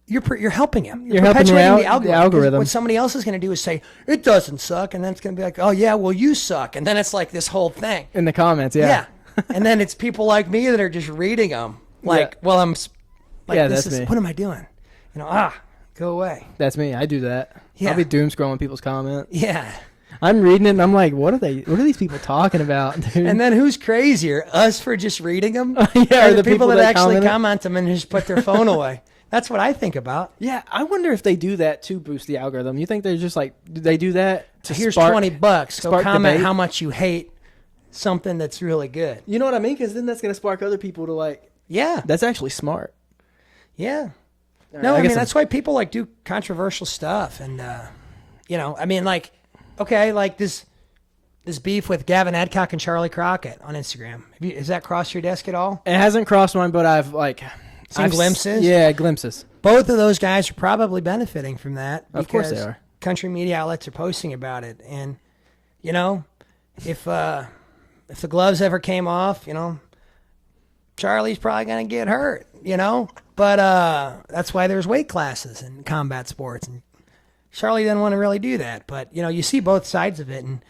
you're helping him. You're helping the algorithm. What somebody else is going to do is say it doesn't suck, and then it's going to be like, oh yeah, well you suck, and then it's like this whole thing in the comments. Yeah. And then it's people like me that are just reading them. Like, Yeah. well, I'm like, Yeah, this that's is, me. what am I doing? Go away. That's me. I do that. Yeah. I'll be doom scrolling people's comments. Yeah. I'm reading it and I'm like, what are these people talking about, dude? And then who's crazier? Us for just reading them? Yeah, or the people that actually comment it? comment them and just put their phone away? That's what I think about. Yeah, I wonder if they do that to boost the algorithm. You think they're just like, do they do that to Here's spark, $20. Go spark comment debate? how much you hate something that's really good. You know what I mean? Because then that's going to spark other people to like, Yeah. that's actually smart. Yeah. All No, right, I mean, guess that's why people like do controversial stuff. And, I mean, like, okay, like this beef with Gavin Adcock and Charlie Crockett on Instagram. Has that crossed your desk at all? It hasn't crossed mine, but I've like Seen glimpses? Yeah, glimpses. Both of those guys are probably benefiting from that. Of course they because are. Country media outlets are posting about it. And, if the gloves ever came off, Charlie's probably going to get hurt, But that's why there's weight classes in combat sports. And Charlie didn't want to really do that. But, you see both sides of it. And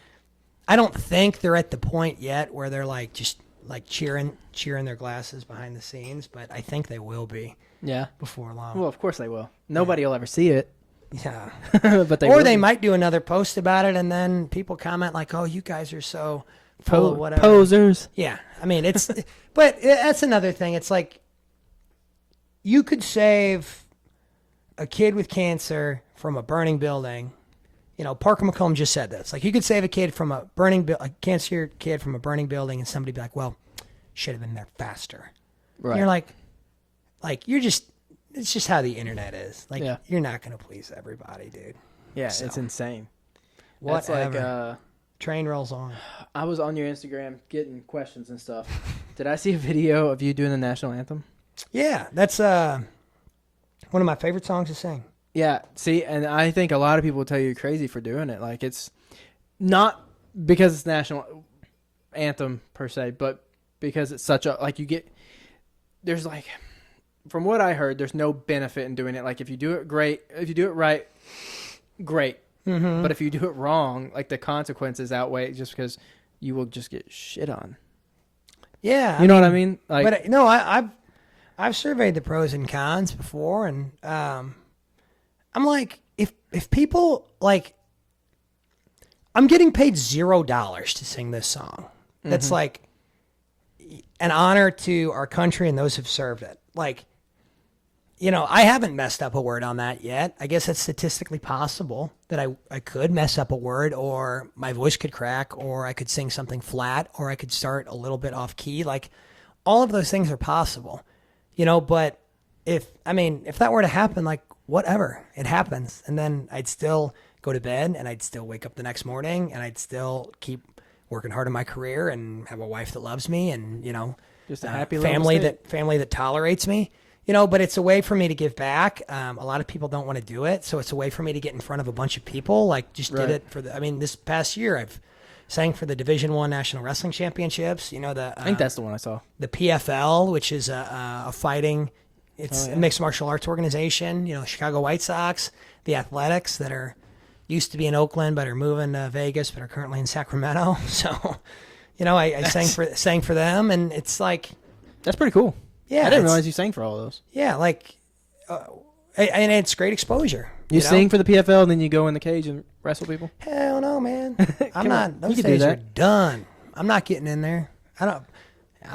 I don't think they're at the point yet where they're like just like cheering their glasses behind the scenes. But I think they will be Yeah. before long. Well, of course they will. Nobody will ever see it. Yeah. But they Or will they be. might do another post about it, and then people comment like, "Oh, you guys are so full of whatever." Posers. Yeah, I mean it's, but that's another thing. It's like you could save a kid with cancer from a burning building. Parker McComb just said this. Like you could save a kid from a cancer kid from a burning building, and somebody be like, "Well, should have been there faster." Right. And you're like you're just. It's just how the internet is. Like, Yeah. you're not going to please everybody, dude. Yeah, So. it's insane. Whatever. That's like, Train rolls on. I was on your Instagram getting questions and stuff. Did I see a video of you doing the national anthem? Yeah, that's one of my favorite songs to sing. Yeah, see, and I think a lot of people will tell you you're crazy for doing it. Like, it's not because it's national anthem per se, but because it's such a, like, there's like, from what I heard, there's no benefit in doing it. Like, if you do it great, if you do it right, great. Mm-hmm. But if you do it wrong, like, the consequences outweigh just because you will just get shit on. Yeah. You know what I mean? Like, But no, I've surveyed the pros and cons before, and I'm like, if people like, I'm getting paid $0 to sing this song. That's like an honor to our country and those who've served it. Like, I haven't messed up a word on that yet. I guess it's statistically possible that I could mess up a word, or my voice could crack, or I could sing something flat, or I could start a little bit off key. Like, all of those things are possible, but if that were to happen, like, whatever, it happens. And then I'd still go to bed, and I'd still wake up the next morning, and I'd still keep working hard in my career and have a wife that loves me, and, just a happy family little family that tolerates me. But it's a way for me to give back. A lot of people don't want to do it, so it's a way for me to get in front of a bunch of people. Like, just Right. did it for this past year, I've sang for the Division I National Wrestling Championships. I think that's the one I saw. the PFL, which is a fighting, it's Oh, yeah. a mixed martial arts organization. Chicago White Sox, the Athletics that are used to be in Oakland but are moving to Vegas but are currently in Sacramento. So, I sang for them, and it's like, That's pretty cool. yeah, I didn't it's- realize you sang for all those. Yeah, like, and it's great exposure. You know? sing for the PFL and then you go in the cage and wrestle people? Hell no, man. I'm Come not. on, Those you could do days are that. done. I'm not getting in there. I don't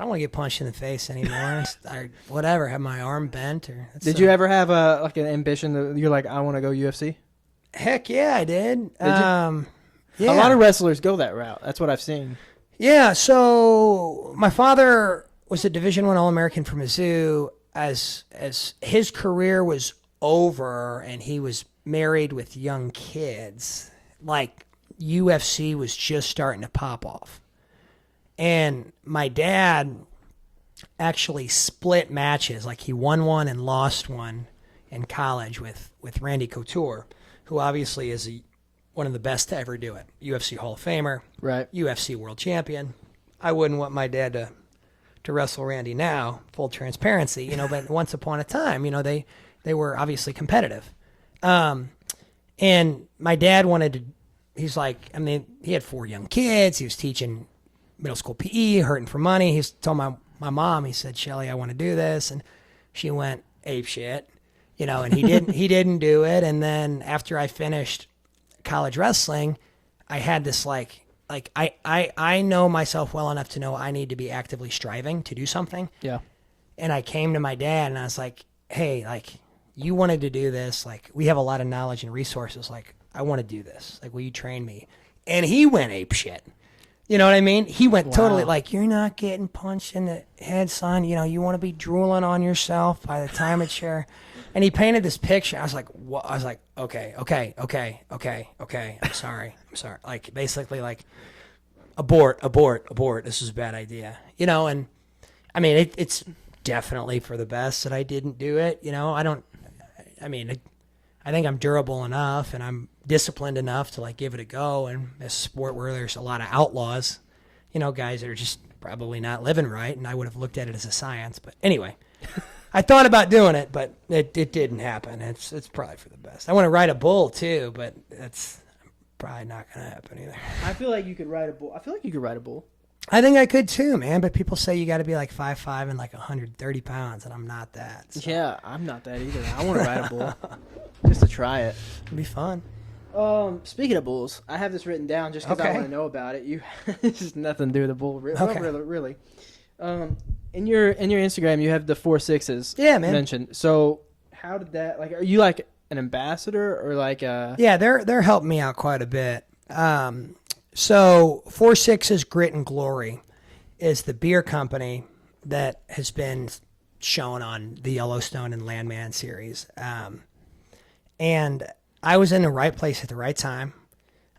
want to get punched in the face anymore. Or whatever. Have my arm bent or. Did you ever have an ambition that you're like, I want to go UFC? Heck yeah, I did. Yeah. Yeah. A lot of wrestlers go that route. That's what I've seen. Yeah. So my father was a Division I All-American from Mizzou. As his career was over and he was married with young kids, like, UFC was just starting to pop off. And my dad actually split matches. Like, he won one and lost one in college with Randy Couture, who obviously is one of the best to ever do it. UFC Hall of Famer, Right. UFC world champion. I wouldn't want my dad to wrestle Randy now, full transparency, but once upon a time, they were obviously competitive. And my dad he's like, he had 4 young kids. He was teaching middle school PE, hurting for money. He's told my mom, he said, Shelly, I want to do this. And she went ape shit, and he didn't do it. And then after I finished college wrestling, I had this I know myself well enough to know I need to be actively striving to do something. Yeah. And I came to my dad and I was like, hey, you wanted to do this. We have a lot of knowledge and resources. I want to do this. Will you train me? And he went ape shit. You know what I mean? He went totally you're not getting punched in the head, son. You want to be drooling on yourself by the time it's your... And he painted this picture. I was like, what? I was like, okay. I'm sorry. Basically abort. This is a bad idea. And I mean, it's definitely for the best that I didn't do it. I think I'm durable enough and I'm disciplined enough to give it a go. And it's a sport where there's a lot of outlaws, guys that are just probably not living right. And I would have looked at it as a science. But anyway, I thought about doing it, but it didn't happen. It's probably for the best. I want to ride a bull too, but that's probably not going to happen either. I feel like you could ride a bull. I think I could too, man. But people say you got to be 5'5" and 130 pounds, and I'm not that. So. Yeah, I'm not that either. I want to ride a bull just to try it. It'd be fun. Speaking of bulls, I have this written down just because I want to know about it. It's just nothing to do with the bull, really. In your Instagram, you have the 4 6s. Yeah, man. Mentioned. So how did that? Are you an ambassador or Yeah, they're helping me out quite a bit. So 4 6s Grit and Glory is the beer company that has been shown on the Yellowstone and Landman series. And I was in the right place at the right time.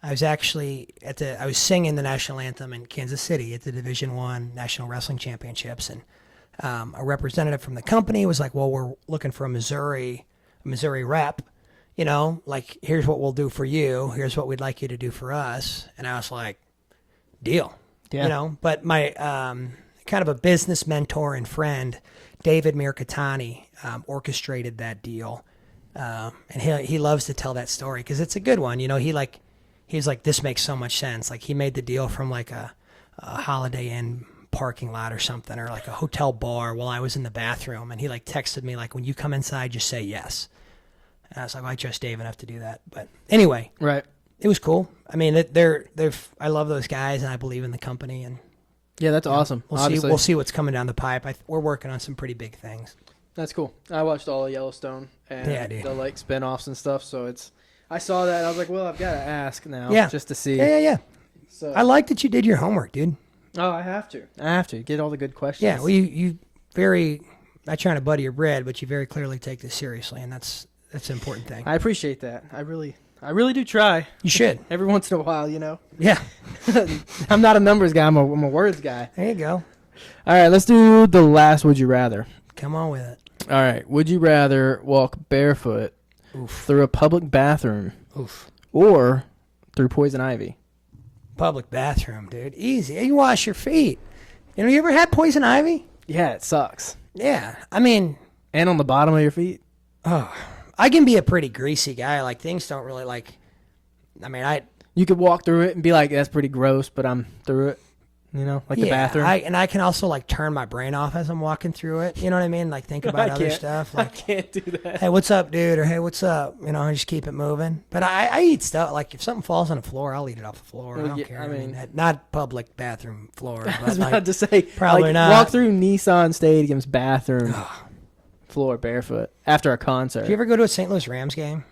I was actually I was singing the national anthem in Kansas City at the Division I National Wrestling Championships. And a representative from the company was like, well, we're looking for a Missouri rep. Here's what we'll do for you. Here's what we'd like you to do for us. And I was like, deal. Yeah. But my kind of a business mentor and friend, David Mirkatani, orchestrated that deal. And he loves to tell that story because it's a good one. He's like, this makes so much sense. He made the deal from a Holiday Inn parking lot or something, or a hotel bar while I was in the bathroom. And he texted me when you come inside, just say yes. And I was like, well, I trust Dave enough to do that. But anyway, right. It was cool. I mean, I love those guys and I believe in the company. And yeah, that's awesome. We'll see what's coming down the pipe. We're working on some pretty big things. That's cool. I watched all of Yellowstone and the spinoffs and stuff. So I saw that and I was like, well, I've got to ask now just to see. Yeah. So I like that you did your homework, dude. Oh, I have to get all the good questions. Yeah. Well, you very, not trying to butter your bread, but you very clearly take this seriously, and that's an important thing. I appreciate that. I really do try. You should. Every once in a while, Yeah. I'm not a numbers guy. I'm a words guy. There you go. All right, let's do the last Would You Rather. Come on with it. All right. Would you rather walk barefoot through a public bathroom or through poison ivy? Public bathroom, dude. Easy. You wash your feet. You ever had poison ivy? Yeah, it sucks. Yeah. I mean. And on the bottom of your feet? Oh. I can be a pretty greasy guy. Things don't really You could walk through it and be like, that's pretty gross, but I'm through it. The bathroom. I can also turn my brain off as I'm walking through it. You know what I mean? Think about other stuff. I can't do that. Hey, what's up, dude? Or hey, what's up? Just keep it moving. But I eat stuff. If something falls on the floor, I'll eat it off the floor. I don't care. I mean, not public bathroom floor. I was about to say, probably not. Walk through Nissan Stadium's bathroom floor barefoot after a concert. Did you ever go to a St. Louis Rams game?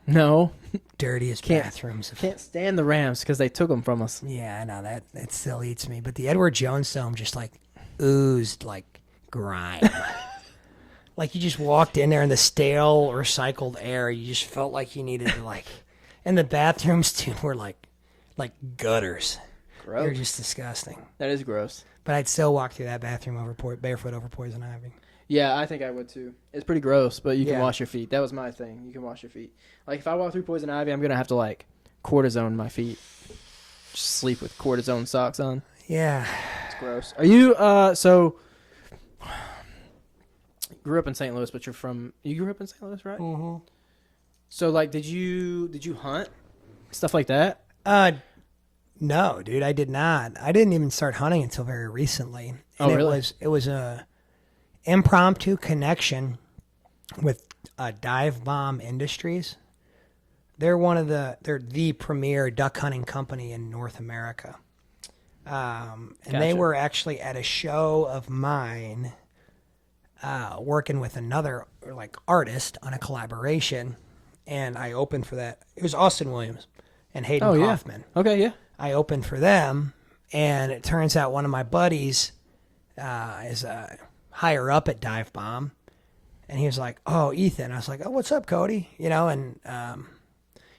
No. Dirtiest bathrooms. Can't stand the Rams because they took them from us. Yeah, I know that still eats me. But the Edward Jones Dome just oozed grime. You just walked in there in the stale recycled air. You just felt like you needed to and the bathrooms too were like gutters. Gross. They're just disgusting. That is gross. But I'd still walk through that bathroom barefoot over poison ivy. Yeah, I think I would too. It's pretty gross, but you can wash your feet. That was my thing. You can wash your feet. If I walk through poison ivy, I'm going to have to cortisone my feet. Just sleep with cortisone socks on. Yeah. It's gross. Are you, so, grew up in St. Louis, but you grew up in St. Louis, right? Mm-hmm. So, did you hunt? Stuff like that? No, dude, I did not. I didn't even start hunting until very recently. And Oh, really? It was a impromptu connection with Dive Bomb Industries. They're they're the premier duck hunting company in North America. And they Gotcha. were actually at a show of mine, working with another like artist on a collaboration, and I opened for that. It was Austin Williams and Hayden Oh, yeah. Kaufman. Okay, yeah. I opened for them, and it turns out one of my buddies is higher up at Dive Bomb, and he was like, "Oh, Ethan." I was like, "Oh, what's up, Cody?" You know, and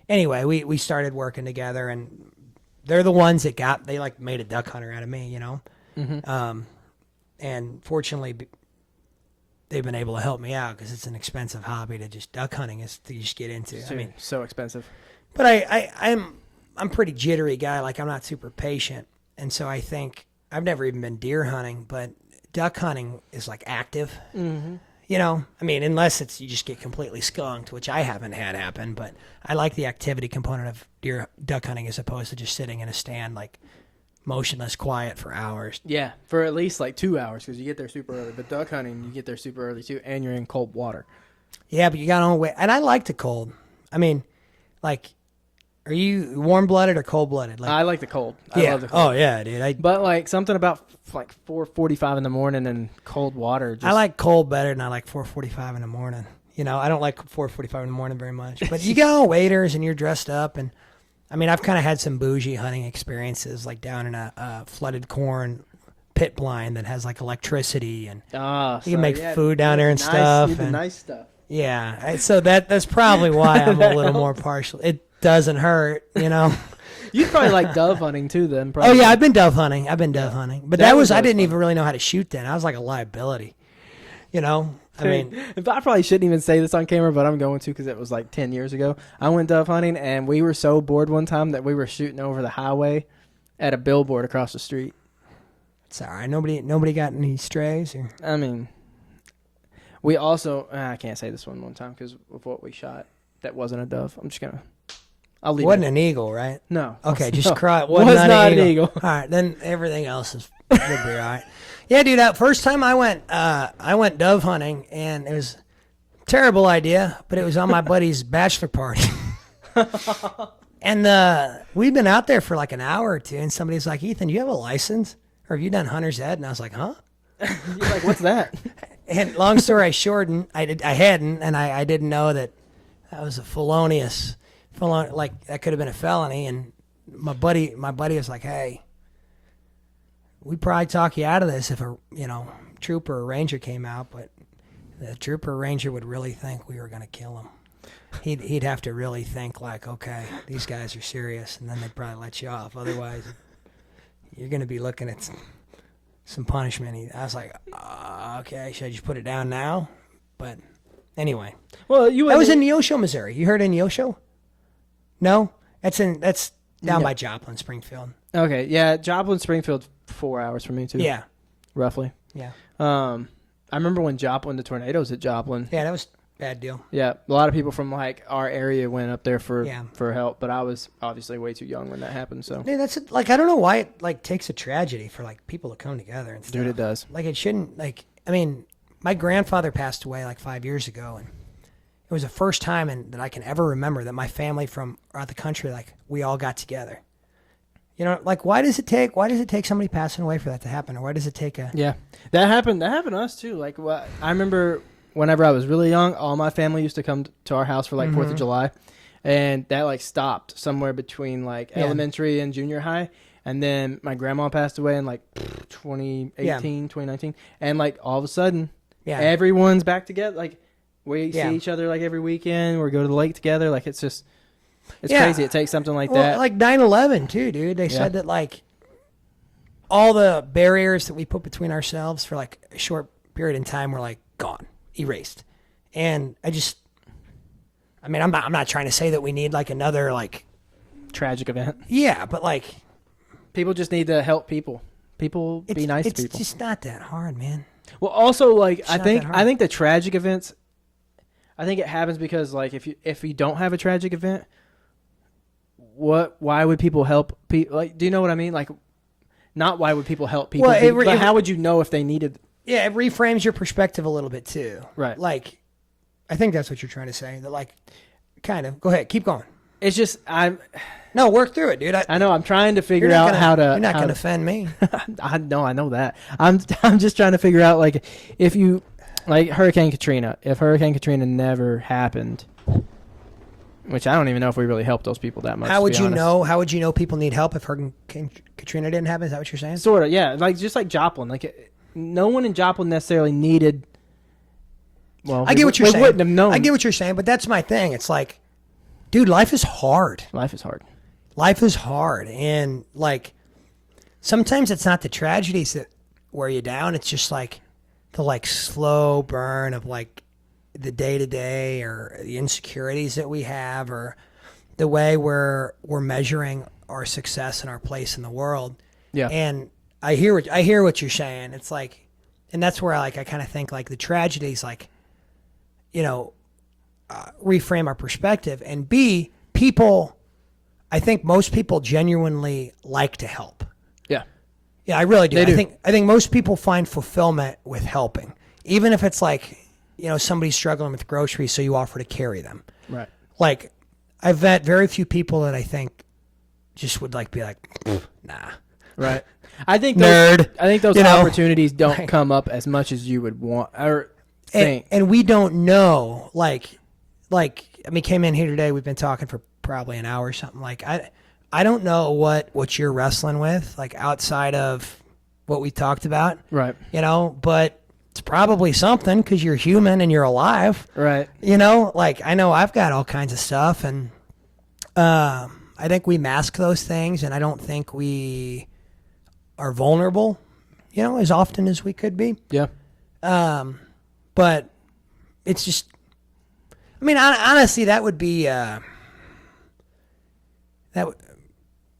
anyway, we started working together, and they're the ones that they like made a duck hunter out of me, you know. Mm-hmm. And fortunately, they've been able to help me out because it's an expensive hobby to just duck hunting is to just get into. I mean, so expensive. but I'm pretty jittery guy. Like I'm not super patient, and so I think I've never even been deer hunting, but duck hunting is like active. Mm-hmm. You know, I mean, unless it's you just get completely skunked, which I haven't had happen. But I like the activity component of duck hunting as opposed to just sitting in a stand like motionless, quiet for hours. Yeah, for at least like 2 hours because you get there super early. But duck hunting, you get there super early too, and you're in cold water. Yeah, but you got to wait. And I like the cold. I mean, like, are you warm blooded or cold blooded? Like, I like the cold. yeah. I love the cold. Oh yeah, dude. But like something about like 4:45 in the morning and cold water. Just, I like cold better than I like 4:45 in the morning. You know, I don't like 4:45 in the morning very much. But you got all waders and you're dressed up, and I mean, I've kind of had some bougie hunting experiences, like down in a flooded corn pit blind that has like electricity, and you can make food down there and stuff. The and, nice stuff. yeah, so that's probably why I'm a little more partial. It doesn't hurt, you know. You'd probably like dove hunting too, then. Oh Probably. yeah, I've been dove hunting. But That was I always didn't fun. even really know how to shoot then. I was like a liability, you know. I mean, If I probably shouldn't even say this on camera, but I'm going to because it was like 10 years ago. I went dove hunting, and we were so bored one time that we were shooting over the highway at a billboard across the street. it's all right. Nobody got any strays or. I mean, we also I can't say this one time because of what we shot. That wasn't a dove. I'm just gonna. I'll leave. Wasn't it. an eagle, right? No. Okay, just No. cry. Was Not not an an eagle. All right, then everything else is would be all right. Yeah, dude. First time I went dove hunting, and it was a terrible idea, but it was on my buddy's bachelor party. And we'd been out there for like an hour or two, and somebody's like, "Ethan, do you have a license, or have you done hunter's ed?" And I was like, "Huh?" You're like, what's that? And long story short, I hadn't, and I didn't know that was a felonious, like that could have been a felony. And my buddy was like, "Hey, we'd probably talk you out of this if a trooper or ranger came out, but the trooper or ranger would really think we were going to kill him. He'd have to really think like, okay, these guys are serious, and then they'd probably let you off. Otherwise, you're going to be looking at some punishment." I was like, okay, should I just put it down now? But anyway, Well, that was in Neosho, Missouri. You heard of Neosho? No, that's down by Joplin, Springfield. Okay, yeah, Joplin, Springfield, 4 hours from me too. Yeah, roughly. yeah, I remember when Joplin, the tornadoes at Joplin. yeah. That was a bad deal. Yeah, a lot of people from like our area went up there for Yeah. help, but I was obviously way too young when that happened. So, Dude, that's like I don't know why it like takes a tragedy for like people to come together and stuff. dude, it does. Like it shouldn't. Like I mean, my grandfather passed away like 5 years ago, and it was the first time that I can ever remember that my family from around the country, like we all got together. You know, like why does it take somebody passing away for that to happen, or why does it take a? Yeah, that happened. That happened to us too. Like, I remember whenever I was really young, all my family used to come to our house for like 4th of July, and that like stopped somewhere between like elementary and junior high. And then my grandma passed away in like 2018, 2019, and like all of a sudden, everyone's back together. Like we see each other like every weekend. We go to the lake together. Like it's just. It's crazy. It takes something like that. Like 9/11 too, dude. They said that like all the barriers that we put between ourselves for like a short period in time were like gone, erased. And I'm not trying to say that we need like another like tragic event. Yeah, but like people just need to help people. People be nice to people. It's just not that hard, man. Well, also like It's I not think that hard. the tragic events. I think it happens because like if you don't have a tragic event, why would people help people? Like, do you know what I mean? Like, not why would people help people, Well, but how would you know if they needed? Yeah, it reframes your perspective a little bit too. Right. Like, I think that's what you're trying to say. That, like, kind of. Go ahead, keep going. It's just No, work through it, dude. I know I'm trying to figure out how to. You're not going to offend me. I know that. I'm just trying to figure out, like, if you, like, Hurricane Katrina. If Hurricane Katrina never happened, which I don't even know if we really helped those people that much. How would you know? How would you know people need help if Hurricane Katrina didn't happen? Is that what you're saying? Sort of, yeah. Like, just like Joplin. Like, no one in Joplin necessarily needed. Well, I get what you're saying. Wouldn't have known. I get what you're saying, but that's my thing. It's like, dude, life is hard. Life is hard. Life is hard, and like sometimes it's not the tragedies that wear you down. It's just like the like slow burn of like the day to day or the insecurities that we have or the way we're measuring our success and our place in the world. Yeah. And I hear what you're saying. It's like, and that's where I kind of think like the tragedies, like, you know, reframe our perspective. And B, people, I think most people genuinely like to help. Yeah. Yeah, I really do. They do. I think most people find fulfillment with helping, even if it's like, you know, somebody's struggling with groceries, so you offer to carry them. Right. Like, I've met very few people that I think just would like be like, nah. Right. I think Nerd. I think those You know? opportunities don't come up as much as you would want or think. And we don't know, like, I mean, came in here today, we've been talking for probably an hour or something. Like, I don't know what you're wrestling with, like, outside of what we talked about. Right. You know, but it's probably something because you're human and you're alive. Right. You know, like, I know I've got all kinds of stuff, and I think we mask those things, and I don't think we are vulnerable, you know, as often as we could be. Yeah. But it's just, I mean, honestly, that would be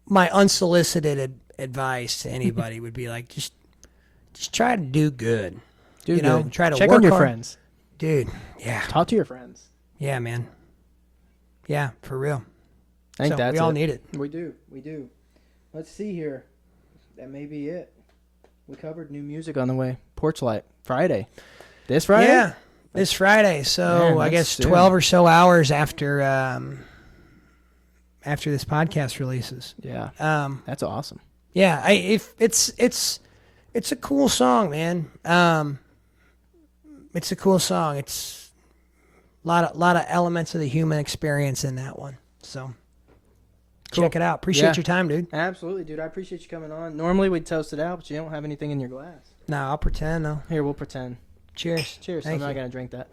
my unsolicited advice to anybody would be like, just try to do good. Do you know, good. try to check work on your hard. friends. Dude. Yeah. Talk to your friends. Yeah, man. Yeah, for real. I think that's we all it. need it. We do. Let's see here. That may be it. We covered new music on the way. Porch Light Friday. This Friday? Yeah, this Friday. So Man, I guess soon. 12 or so hours after this podcast releases. Yeah. That's awesome. Yeah, it's a cool song, man. It's a cool song. It's a lot of elements of the human experience in that one. So check it out. Appreciate your time, dude. Absolutely, dude. I appreciate you coming on. Normally we'd toast it out, but you don't have anything in your glass. No, I'll pretend. No. Here, we'll pretend. Cheers. Cheers. Thank I'm not you. going to drink that.